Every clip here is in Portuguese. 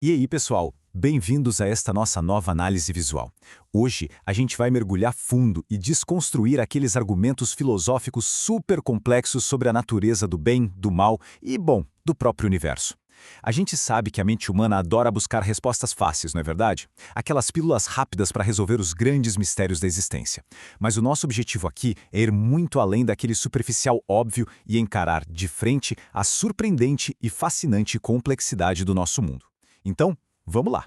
E aí, pessoal? Bem-vindos a esta nossa nova análise visual. Hoje, a gente vai mergulhar fundo e desconstruir aqueles argumentos filosóficos super complexos sobre a natureza do bem, do mal e, bom, do próprio universo. A gente sabe que a mente humana adora buscar respostas fáceis, não é verdade? Aquelas pílulas rápidas para resolver os grandes mistérios da existência. Mas o nosso objetivo aqui é ir muito além daquele superficial óbvio e encarar de frente a surpreendente e fascinante complexidade do nosso mundo. Então, vamos lá.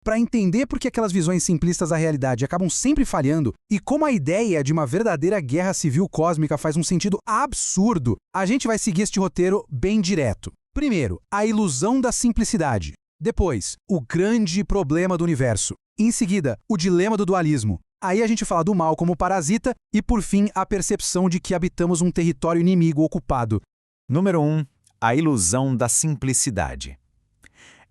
Para entender por que aquelas visões simplistas da realidade acabam sempre falhando e como a ideia de uma verdadeira guerra civil cósmica faz um sentido absurdo, a gente vai seguir este roteiro bem direto. Primeiro, a ilusão da simplicidade. Depois, o grande problema do universo. Em seguida, o dilema do dualismo. Aí a gente fala do mal como parasita e, por fim, a percepção de que habitamos um território inimigo ocupado. Número 1. A ilusão da simplicidade.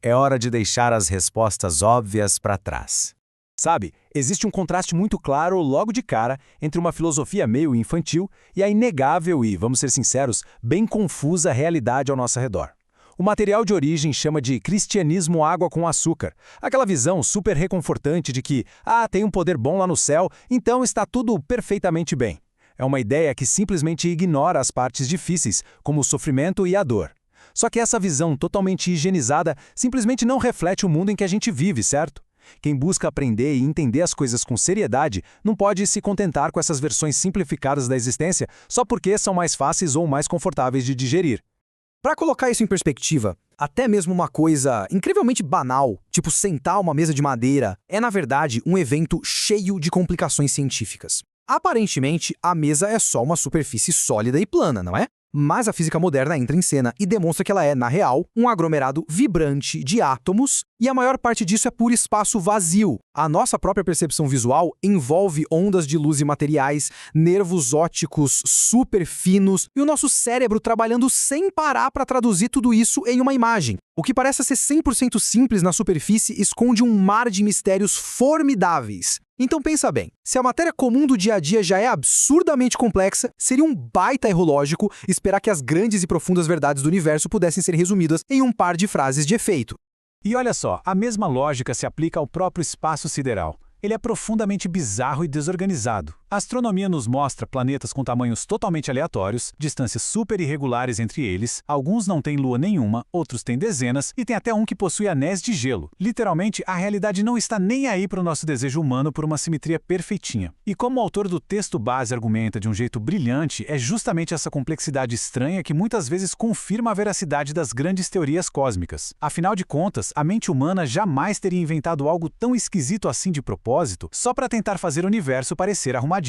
É hora de deixar as respostas óbvias para trás. Sabe, existe um contraste muito claro logo de cara entre uma filosofia meio infantil e a inegável e, vamos ser sinceros, bem confusa realidade ao nosso redor. O material de origem chama de cristianismo água com açúcar, aquela visão super reconfortante de que, tem um poder bom lá no céu, então está tudo perfeitamente bem. É uma ideia que simplesmente ignora as partes difíceis, como o sofrimento e a dor. Só que essa visão totalmente higienizada simplesmente não reflete o mundo em que a gente vive, certo? Quem busca aprender e entender as coisas com seriedade não pode se contentar com essas versões simplificadas da existência só porque são mais fáceis ou mais confortáveis de digerir. Para colocar isso em perspectiva, até mesmo uma coisa incrivelmente banal, tipo sentar uma mesa de madeira, é na verdade um evento cheio de complicações científicas. Aparentemente, a mesa é só uma superfície sólida e plana, não é? Mas a física moderna entra em cena e demonstra que ela é, na real, um aglomerado vibrante de átomos, e a maior parte disso é puro espaço vazio. A nossa própria percepção visual envolve ondas de luz e materiais, nervos ópticos super finos e o nosso cérebro trabalhando sem parar para traduzir tudo isso em uma imagem. O que parece ser 100% simples na superfície esconde um mar de mistérios formidáveis. Então pensa bem, se a matéria comum do dia a dia já é absurdamente complexa, seria um baita erro lógico esperar que as grandes e profundas verdades do universo pudessem ser resumidas em um par de frases de efeito. E olha só, a mesma lógica se aplica ao próprio espaço sideral. Ele é profundamente bizarro e desorganizado. A astronomia nos mostra planetas com tamanhos totalmente aleatórios, distâncias super irregulares entre eles, alguns não têm lua nenhuma, outros têm dezenas, e tem até um que possui anéis de gelo. Literalmente, a realidade não está nem aí para o nosso desejo humano por uma simetria perfeitinha. E como o autor do texto base argumenta de um jeito brilhante, é justamente essa complexidade estranha que muitas vezes confirma a veracidade das grandes teorias cósmicas. Afinal de contas, a mente humana jamais teria inventado algo tão esquisito assim de propósito, só para tentar fazer o universo parecer arrumadinho.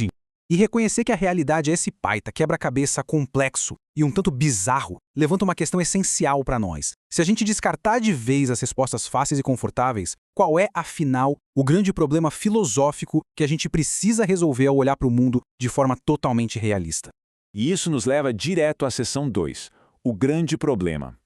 E reconhecer que a realidade é esse baita quebra-cabeça complexo e um tanto bizarro levanta uma questão essencial para nós. Se a gente descartar de vez as respostas fáceis e confortáveis, qual é, afinal, o grande problema filosófico que a gente precisa resolver ao olhar para o mundo de forma totalmente realista? E isso nos leva direto à seção 2, o grande problema.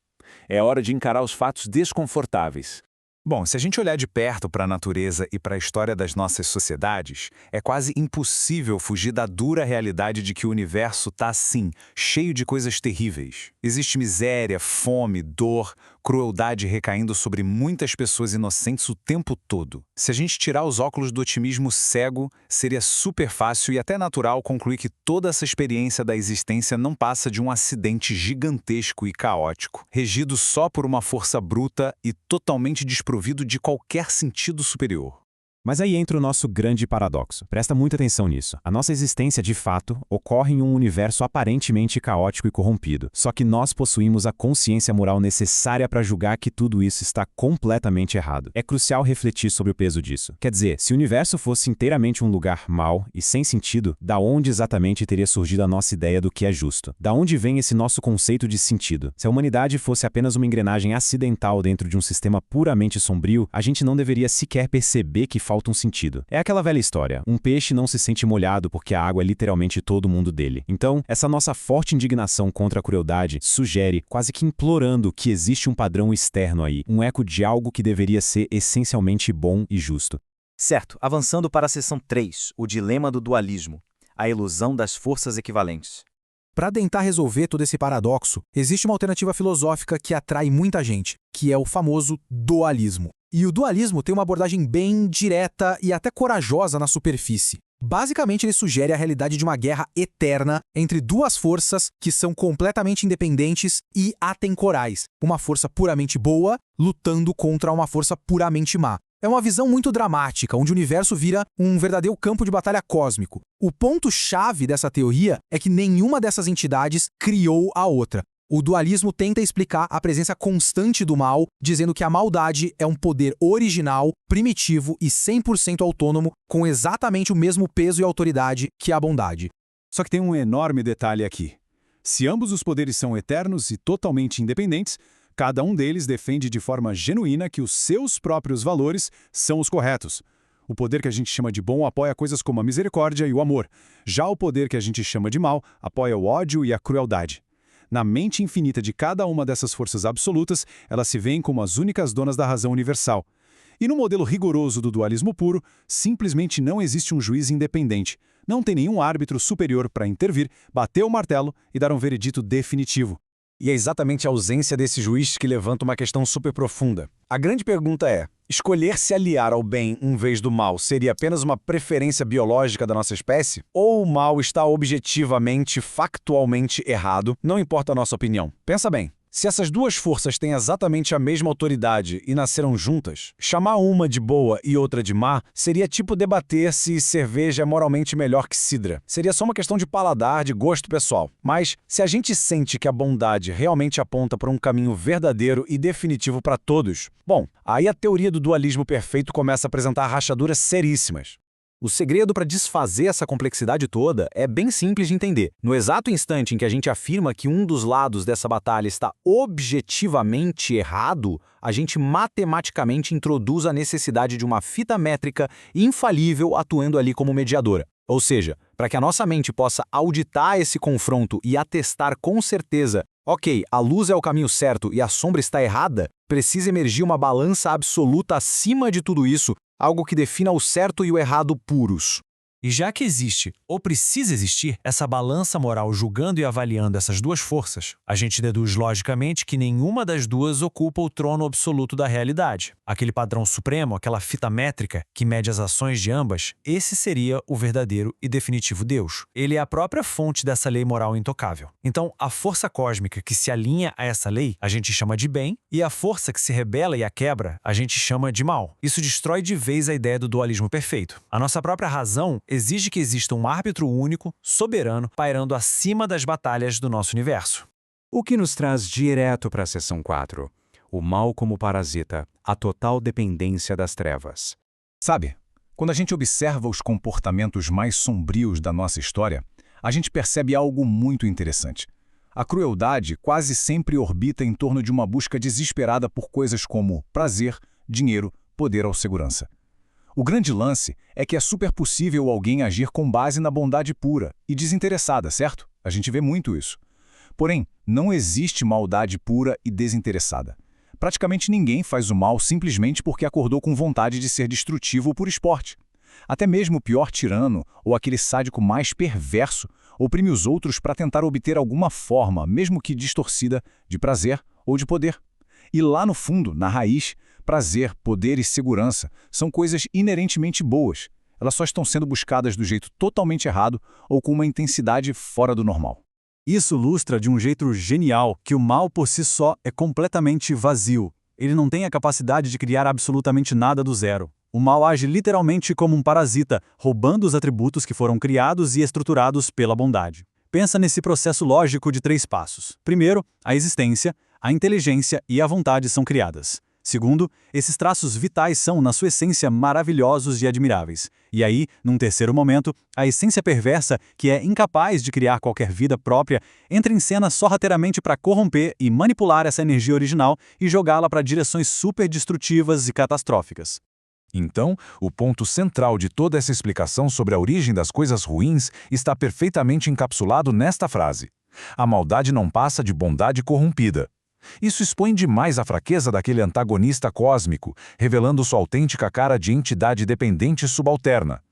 É hora de encarar os fatos desconfortáveis. Bom, se a gente olhar de perto para a natureza e para a história das nossas sociedades, é quase impossível fugir da dura realidade de que o universo está, sim, cheio de coisas terríveis. Existe miséria, fome, dor, crueldade recaindo sobre muitas pessoas inocentes o tempo todo. Se a gente tirar os óculos do otimismo cego, seria super fácil e até natural concluir que toda essa experiência da existência não passa de um acidente gigantesco e caótico, regido só por uma força bruta e totalmente desprovido de qualquer sentido superior. Mas aí entra o nosso grande paradoxo. Presta muita atenção nisso. A nossa existência, de fato, ocorre em um universo aparentemente caótico e corrompido. Só que nós possuímos a consciência moral necessária para julgar que tudo isso está completamente errado. É crucial refletir sobre o peso disso. Quer dizer, se o universo fosse inteiramente um lugar mau e sem sentido, da onde exatamente teria surgido a nossa ideia do que é justo? Da onde vem esse nosso conceito de sentido? Se a humanidade fosse apenas uma engrenagem acidental dentro de um sistema puramente sombrio, a gente não deveria sequer perceber que falta um sentido. É aquela velha história. Um peixe não se sente molhado porque a água é literalmente todo o mundo dele. Então, essa nossa forte indignação contra a crueldade sugere, quase que implorando, que existe um padrão externo aí, um eco de algo que deveria ser essencialmente bom e justo. Certo, avançando para a seção 3, o dilema do dualismo, a ilusão das forças equivalentes. Para tentar resolver todo esse paradoxo, existe uma alternativa filosófica que atrai muita gente, que é o famoso dualismo. E o dualismo tem uma abordagem bem direta e até corajosa na superfície. Basicamente, ele sugere a realidade de uma guerra eterna entre duas forças que são completamente independentes e atemporais. Uma força puramente boa lutando contra uma força puramente má. É uma visão muito dramática, onde o universo vira um verdadeiro campo de batalha cósmico. O ponto-chave dessa teoria é que nenhuma dessas entidades criou a outra. O dualismo tenta explicar a presença constante do mal, dizendo que a maldade é um poder original, primitivo e 100% autônomo, com exatamente o mesmo peso e autoridade que a bondade. Só que tem um enorme detalhe aqui. Se ambos os poderes são eternos e totalmente independentes, cada um deles defende de forma genuína que os seus próprios valores são os corretos. O poder que a gente chama de bom apoia coisas como a misericórdia e o amor. Já o poder que a gente chama de mal apoia o ódio e a crueldade. Na mente infinita de cada uma dessas forças absolutas, elas se veem como as únicas donas da razão universal. E no modelo rigoroso do dualismo puro, simplesmente não existe um juiz independente. Não tem nenhum árbitro superior para intervir, bater o martelo e dar um veredito definitivo. E é exatamente a ausência desse juiz que levanta uma questão super profunda. A grande pergunta é, escolher se aliar ao bem em vez do mal seria apenas uma preferência biológica da nossa espécie? Ou o mal está objetivamente, factualmente errado, não importa a nossa opinião? Pensa bem. Se essas duas forças têm exatamente a mesma autoridade e nasceram juntas, chamar uma de boa e outra de má seria tipo debater se cerveja é moralmente melhor que cidra. Seria só uma questão de paladar, de gosto pessoal. Mas se a gente sente que a bondade realmente aponta para um caminho verdadeiro e definitivo para todos, bom, aí a teoria do dualismo perfeito começa a apresentar rachaduras seríssimas. O segredo para desfazer essa complexidade toda é bem simples de entender. No exato instante em que a gente afirma que um dos lados dessa batalha está objetivamente errado, a gente matematicamente introduz a necessidade de uma fita métrica infalível atuando ali como mediadora. Ou seja, para que a nossa mente possa auditar esse confronto e atestar com certeza, ok, a luz é o caminho certo e a sombra está errada, precisa emergir uma balança absoluta acima de tudo isso, algo que defina o certo e o errado puros. E já que existe, ou precisa existir, essa balança moral julgando e avaliando essas duas forças, a gente deduz logicamente que nenhuma das duas ocupa o trono absoluto da realidade. Aquele padrão supremo, aquela fita métrica que mede as ações de ambas, esse seria o verdadeiro e definitivo Deus. Ele é a própria fonte dessa lei moral intocável. Então, a força cósmica que se alinha a essa lei, a gente chama de bem, e a força que se rebela e a quebra, a gente chama de mal. Isso destrói de vez a ideia do dualismo perfeito. A nossa própria razão exige que exista um árbitro único, soberano, pairando acima das batalhas do nosso universo. O que nos traz direto para a seção 4. O mal como parasita, a total dependência das trevas. Sabe, quando a gente observa os comportamentos mais sombrios da nossa história, a gente percebe algo muito interessante. A crueldade quase sempre orbita em torno de uma busca desesperada por coisas como prazer, dinheiro, poder ou segurança. O grande lance é que é super possível alguém agir com base na bondade pura e desinteressada, certo? A gente vê muito isso. Porém, não existe maldade pura e desinteressada. Praticamente ninguém faz o mal simplesmente porque acordou com vontade de ser destrutivo por esporte. Até mesmo o pior tirano ou aquele sádico mais perverso oprime os outros para tentar obter alguma forma, mesmo que distorcida, de prazer ou de poder. E lá no fundo, na raiz, prazer, poder e segurança são coisas inerentemente boas. Elas só estão sendo buscadas do jeito totalmente errado ou com uma intensidade fora do normal. Isso ilustra de um jeito genial que o mal por si só é completamente vazio. Ele não tem a capacidade de criar absolutamente nada do zero. O mal age literalmente como um parasita, roubando os atributos que foram criados e estruturados pela bondade. Pensa nesse processo lógico de 3 passos. Primeiro, a existência, a inteligência e a vontade são criadas. Segundo, esses traços vitais são, na sua essência, maravilhosos e admiráveis. E aí, num terceiro momento, a essência perversa, que é incapaz de criar qualquer vida própria, entra em cena sorrateiramente para corromper e manipular essa energia original e jogá-la para direções super destrutivas e catastróficas. Então, o ponto central de toda essa explicação sobre a origem das coisas ruins está perfeitamente encapsulado nesta frase: a maldade não passa de bondade corrompida. Isso expõe demais a fraqueza daquele antagonista cósmico, revelando sua autêntica cara de entidade dependente e subalterna.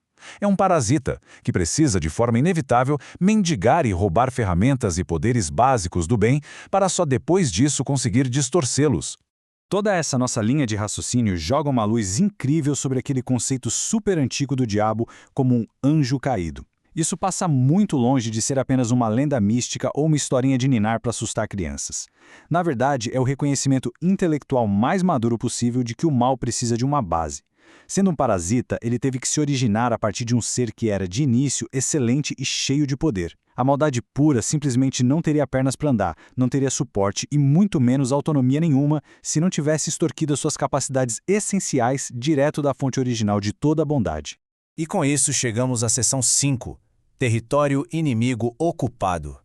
É um parasita que precisa, de forma inevitável, mendigar e roubar ferramentas e poderes básicos do bem para só depois disso conseguir distorcê-los. Toda essa nossa linha de raciocínio joga uma luz incrível sobre aquele conceito super antigo do diabo como um anjo caído. Isso passa muito longe de ser apenas uma lenda mística ou uma historinha de ninar para assustar crianças. Na verdade, é o reconhecimento intelectual mais maduro possível de que o mal precisa de uma base. Sendo um parasita, ele teve que se originar a partir de um ser que era, de início, excelente e cheio de poder. A maldade pura simplesmente não teria pernas para andar, não teria suporte e muito menos autonomia nenhuma se não tivesse extorquido as suas capacidades essenciais direto da fonte original de toda a bondade. E com isso chegamos à seção 5, Território Inimigo Ocupado.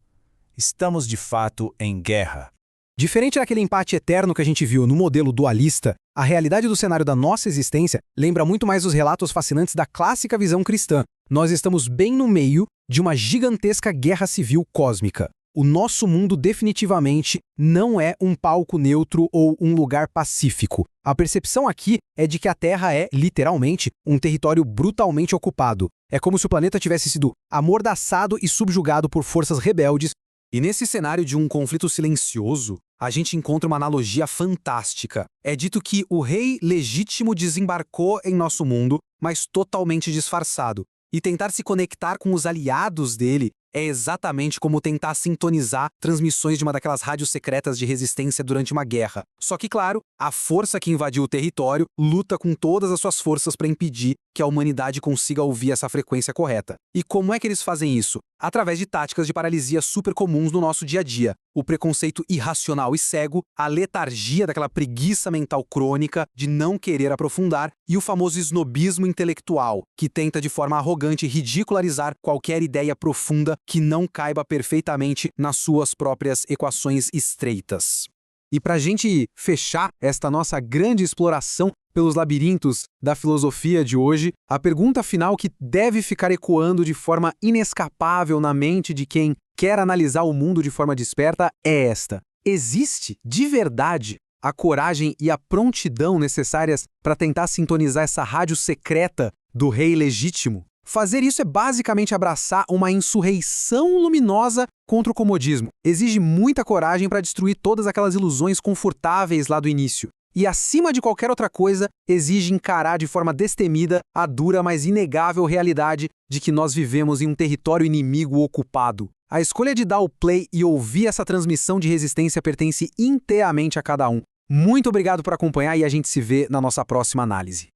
Estamos de fato em guerra. Diferente daquele empate eterno que a gente viu no modelo dualista, a realidade do cenário da nossa existência lembra muito mais os relatos fascinantes da clássica visão cristã. Nós estamos bem no meio de uma gigantesca guerra civil cósmica. O nosso mundo definitivamente não é um palco neutro ou um lugar pacífico. A percepção aqui é de que a Terra é, literalmente, um território brutalmente ocupado. É como se o planeta tivesse sido amordaçado e subjugado por forças rebeldes. E nesse cenário de um conflito silencioso, a gente encontra uma analogia fantástica. É dito que o rei legítimo desembarcou em nosso mundo, mas totalmente disfarçado. E tentar se conectar com os aliados dele é exatamente como tentar sintonizar transmissões de uma daquelas rádios secretas de resistência durante uma guerra. Só que, claro, a força que invadiu o território luta com todas as suas forças para impedir que a humanidade consiga ouvir essa frequência correta. E como é que eles fazem isso? Através de táticas de paralisia super comuns no nosso dia a dia. O preconceito irracional e cego, a letargia daquela preguiça mental crônica de não querer aprofundar e o famoso snobismo intelectual, que tenta de forma arrogante ridicularizar qualquer ideia profunda que não caiba perfeitamente nas suas próprias equações estreitas. E para a gente fechar esta nossa grande exploração pelos labirintos da filosofia de hoje, a pergunta final que deve ficar ecoando de forma inescapável na mente de quem quer analisar o mundo de forma desperta é esta: existe, de verdade, a coragem e a prontidão necessárias para tentar sintonizar essa rádio secreta do rei legítimo? Fazer isso é basicamente abraçar uma insurreição luminosa contra o comodismo. Exige muita coragem para destruir todas aquelas ilusões confortáveis lá do início. E, acima de qualquer outra coisa, exige encarar de forma destemida a dura, mas inegável realidade de que nós vivemos em um território inimigo ocupado. A escolha de dar o play e ouvir essa transmissão de resistência pertence inteiramente a cada um. Muito obrigado por acompanhar e a gente se vê na nossa próxima análise.